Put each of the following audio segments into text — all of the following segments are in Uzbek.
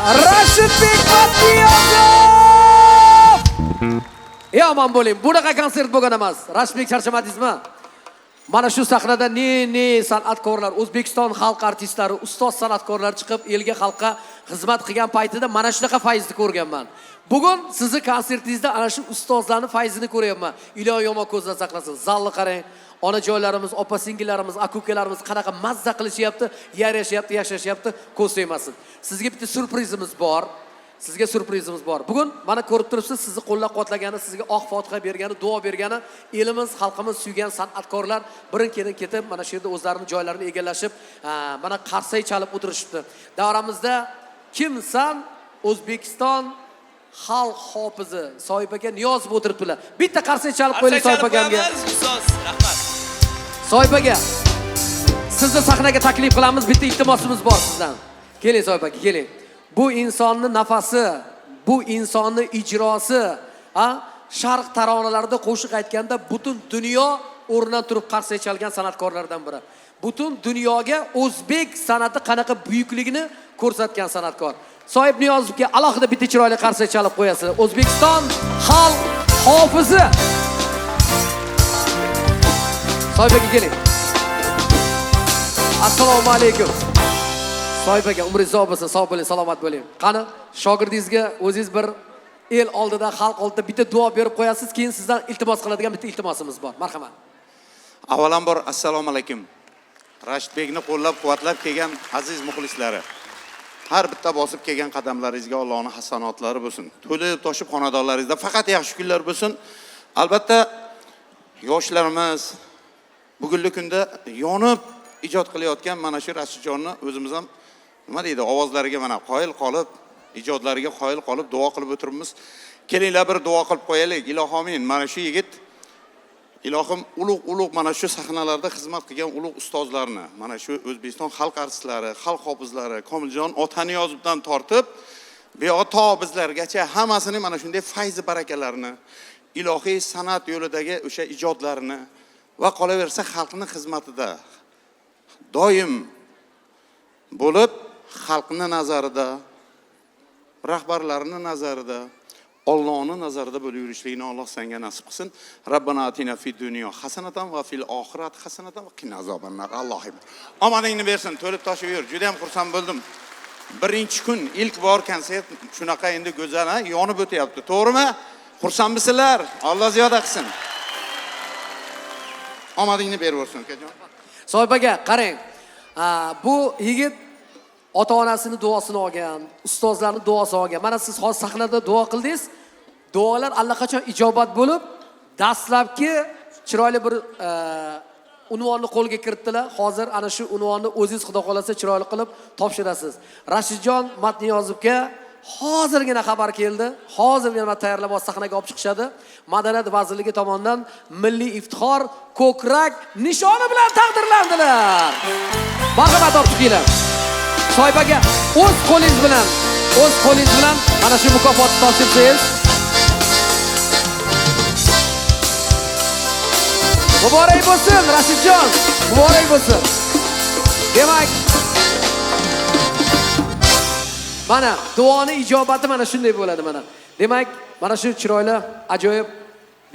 Rashidbek Matniyozov! Aman bo'ling. Bunaqa konsert bo'lgan emas. Rashidbek charchamadingizmi? Mana shu sahnada ne san'atkorlar, O'zbekiston xalq artistlari, ustoz san'atkorlar chiqib, elga, xalqqa xizmat qilgan paytida mana shunaqa fayzni ko'rganman. Bugun sizni konsertingizda ana shu ustozlarning fayzini ko'ryapman. Ilohi yomon ko'zdan saqlasin. Zalni qarang. Onajoylarimiz, opa-singillarimiz, aka-ukalarimiz qanaqa mazza qilishyapti, yarashyapti, yashashyapti, ko'z tegmasin. Sizga bitta surprizimiz bor. Sizga surprizimiz bor. Bugun mana ko'rib turibsiz, sizni qo'llab-quvvatlagani, sizga oq fotiha bergani, duo bergani elimiz, xalqimiz suygan san'atkorlar birin-ketin ketib, mana shu yerda o'zlarining joylarini egallashib, mana qarsak chalib o'tirishibdi. Davramizda kimsan O'zbekiston xalq hofizi Soyib aka Niyozov o'tiribdilar. Bitta qarsak chalib qo'ying Soyib akamga. Ustoz, rahmat. Soyib aka, sizni sahnaga taklif qilamiz. Bitta iltimosimiz bor sizdan. Keling Soyib aka, keling. Bu insonning nafasi, bu insonning ijrosi, sharq taronalarida qo'shiq aytganda butun dunyo o'rnidan turib qarsak chalgan san'atkorlardan biri. Butun dunyoga o'zbek san'ati qanaqa buyukligini ko'rsatgan san'atkor. Soyib Niyozovga alohida bitta chiroyli qarsak chalib qo'yasiz. O'zbekiston xalq hofizi. Soyib aka keling. Assalomu alaykum. Soyib aka, umringiz uzoq bo'lsin, sog' bo'ling, salomat bo'ling. Qani, shogirdingizga o'zingiz bir el oldida, xalq oldida bitta duo berib qo'yasiz, keyin sizdan iltimos qiladigan bitta iltimosimiz bor. Marhamat. Avvalambor assalomu alaykum. Rashidbekni qo'llab-quvvatlab kelgan aziz muxlislari. Har bitta bosib kelgan qadamlaringizga Allohning hasanotlari bo'lsin. To'lib toshib xonadonlaringizda faqat yaxshi kunlar bo'lsin. Albatta yoshlarimiz bugungi kunda yonib ijod qilayotgan mana shu Rashidjonni o'zimiz ham nima deydi, ovozlariga mana qoyil qolib, ijodlariga qoyil qolib duo qilib o'tiribmiz. Kelinglar bir duo qilib qo'yaylik. Ilohim, mana shu yigit ilohim ulug' mana shu sahnalarda xizmat qilgan ulug' ustozlarni, mana shu O'zbekiston xalq artistlari, xalq hofizlari, Komiljon Otaniyozovdan tortib, beoto bizlargacha hammasining mana shunday fayzi barakalarini, ilohiy san'at yo'lidagi o'sha ijodlarini va qolaversa xalqning xizmatida doim bo'lib, xalqning nazarida, rahbarlarning nazarida, Allohning nazarida bo'lib yurishligini Alloh senga nasib qilsin. Rabbana atina fid dunyo hasanatan va fil oxirat hasanatan va qina azobannar. Allohim omoningni bersin, to'lib toshib yur. Juda ham xursand bo'ldim. Birinchi kun ilk bor konsert shunaqa endi go'zal, yonib o'tyapti. To'g'rimi? Xursandmisizlar? Alloh ziyoda qilsin. Omadingni berib o'rsin, akajon. Soyib aka, qarang. Bu yigit ota-onasini duosini olgan, ustozlarning duosini olgan. Mana siz hozir sahnada duo qildingiz. Duolar allaqachon ijobat bo'lib, dastlabki chiroyli bir unvonni qo'lga kiritdilar. Hozir ana shu unvonni o'zingiz xudo xolasa chiroyli qilib topshirasiz. Rashidjon Matniyozovga hozirgina xabar keldi. Hozirgina tayyorlab sahnaga olib chiqishadi. Madaniyat vazirligi tomonidan milliy iftixor ko'krak nishoni bilan taqdirlandilar. Marhamat olib chiqinglar. Soyib aka, o'z qo'lingiz bilan mana shu mukofotni topshirsangiz. Muborak bo'lsin, Rashidjon. Muborak bo'lsin. Demak, mana duoning ijobati mana shunday bo'ladi mana. Demak, mana shu chiroyli, ajoyib,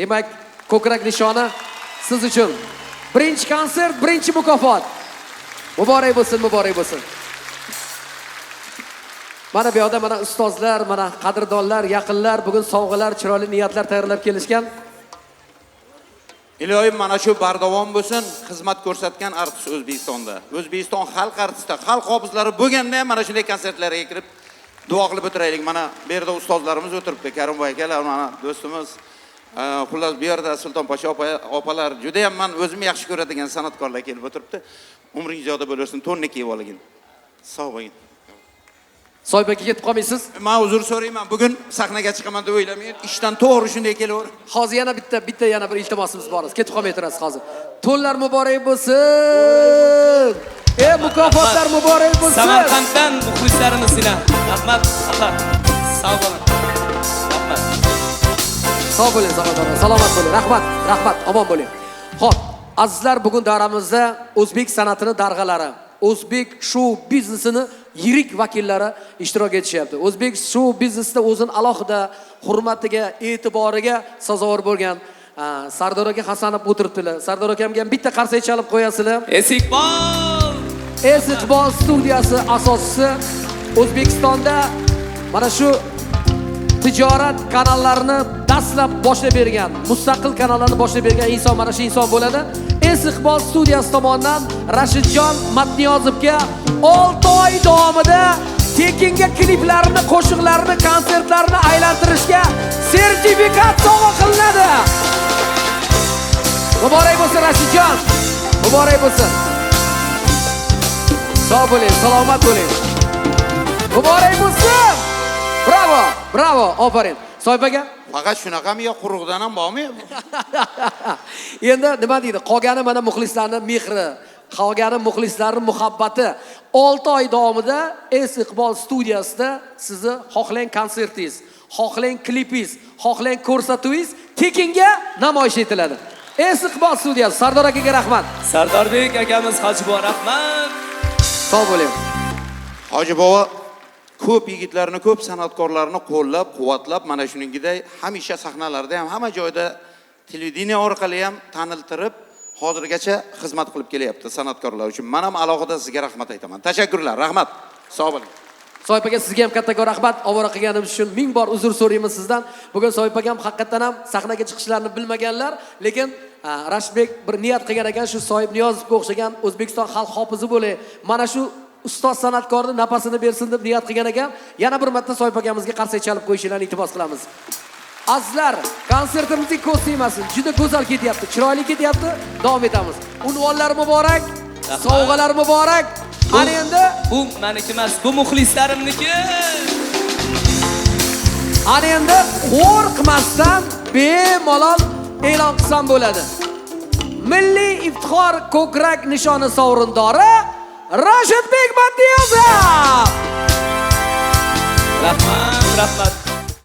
demak, ko'krak nishoni siz uchun. Birinchi konsert, birinchi mukofot. Muborak bo'lsin, muborak bo'lsin. Mana bu yerda mana ustozlar, mana qadrdonlar, yaqinlar bugun sovg'alar, chiroyli niyatlar tayyorlab kelishgan. Ilohim mana shu bardavom bo'lsin, xizmat ko'rsatgan artist O'zbekistonda. O'zbekiston xalq artisti, xalq hofizlari bo'lganda mana shunday konsertlarga kirib duo qilib o'tiraylik. Mana bu yerda ustozlarimiz o'tiribdi, Karimboy akalar, mana do'stimiz, xullas bu yerda Sultonposhsho opalar, juda ham men o'zim yaxshi ko'radigan san'atkorlar kelib o'tiribdi. Umringiz ziyoda bo'lsin, to'nni kiyib oling. Sog' bo'ling. Soyib aka ketib qolmaysiz? Men uzr so'rayman. Bugun sahnaga chiqaman deb o'ylamang. Ishdan to'g'ri shunday kelaver. Hozir yana bitta yana bir iltimosimiz bor. Ketib qolmay turasiz hozir. To'nlar muborak bo'lsin. Mukofotlar muborak bo'lsin. Samarqanddan muxlislarimiz sizlar. Rahmat. Allah. Sog' bo'ling. Rahmat. Sog' bo'ling, salomat bo'ling. Rahmat, omon bo'ling. Xo'p, azizlar, bugun davramizda o'zbek san'atining darg'alari, o'zbek shou biznesini yirik vakillari ishtirok etishyapti. O'zbek shou biznesida o'zini alohida hurmatiga, e'tiboriga sazovor bo'lgan Sardor aka Hasanov o'tiribdilar. Sardor akamga ham bitta qarsak chalib qo'yasizlar. Istiqbol studiyasi asoschisi O'zbekistonda mana shu tijorat kanallarini dastlab boshlab bergan, mustaqil kanallarni boshlab bergan inson mana shu inson bo'ladi. Istiqbol studiyasi tomonidan Rashidjon Matniyozovga 6 oy davomida tekinga kliplarni, qo'shiqlarni, konsertlarni aylantirishga sertifikat sovg'a qilinadi. Muborak bo'lsin Rashidjon. Muborak bo'lsin. Sog' bo'ling, salomat bo'ling. Muborak bo'lsin. Bravo, bravo, ofarin. Soypaga? Faqat shunaqami yo quruqdan ham bormi? Endi nima deydi? Qolgani mana muxlislarning mehri, qolgani muxlislarning muhabbati. 6 oy davomida Istiqbol studiyasida sizni xohlang konsertingiz, xohlang klipingiz, xohlang ko'rsatuvingiz tekinga namoyish etiladi. Istiqbol studiyasi Sardor akaga rahmat. Sardorbek akamiz Hojiboy rahmat. Sog' bo'ling. Hojiboy ko'p yigitlarni, ko'p san'atkorlarni qo'llab, quvvatlab, mana shuningdek hamisha sahnalarda ham, hamma joyda televideniya orqali ham taniltirib, hozirgacha xizmat qilib kelyapti san'atkorlar uchun. Men ham alohida sizga rahmat aytaman. Tashakkurlar, rahmat. Sog' bo'ling. Soypaga sizga ham kattakon rahmat. Ovora qilganimiz uchun ming bor uzr so'raymiz sizdan. Bugun Soypaga ham haqiqatan ham sahnaga chiqishlarini bilmaganlar, lekin Rashbek bir niyat qilgan ekan, shu Soyib Niyozovga o'xshagan O'zbekiston xalq hofizi bo'lay. Mana shu ustoz san'atkorni nafasini bersin deb niyat qilgan ekan. Yana bir marta Soypagamizga qarsak chalib qo'yishingizni iltimos qilamiz. Azizlar, konsertimizning ko'rsatmasi juda go'zal ketyapti, chiroyli ketyapti. Davom etamiz. Unvonlar muborak, sovg'alar muborak. Ana endi bu meniki emas, bu muxlislarimniki. Ana endi qo'rqmasdan bemalol e'lon qilsam bo'ladi. Milliy iftixor ko'krak nishoni sovrindori Rashidbek Matniyozov. Rahmat, rahmat.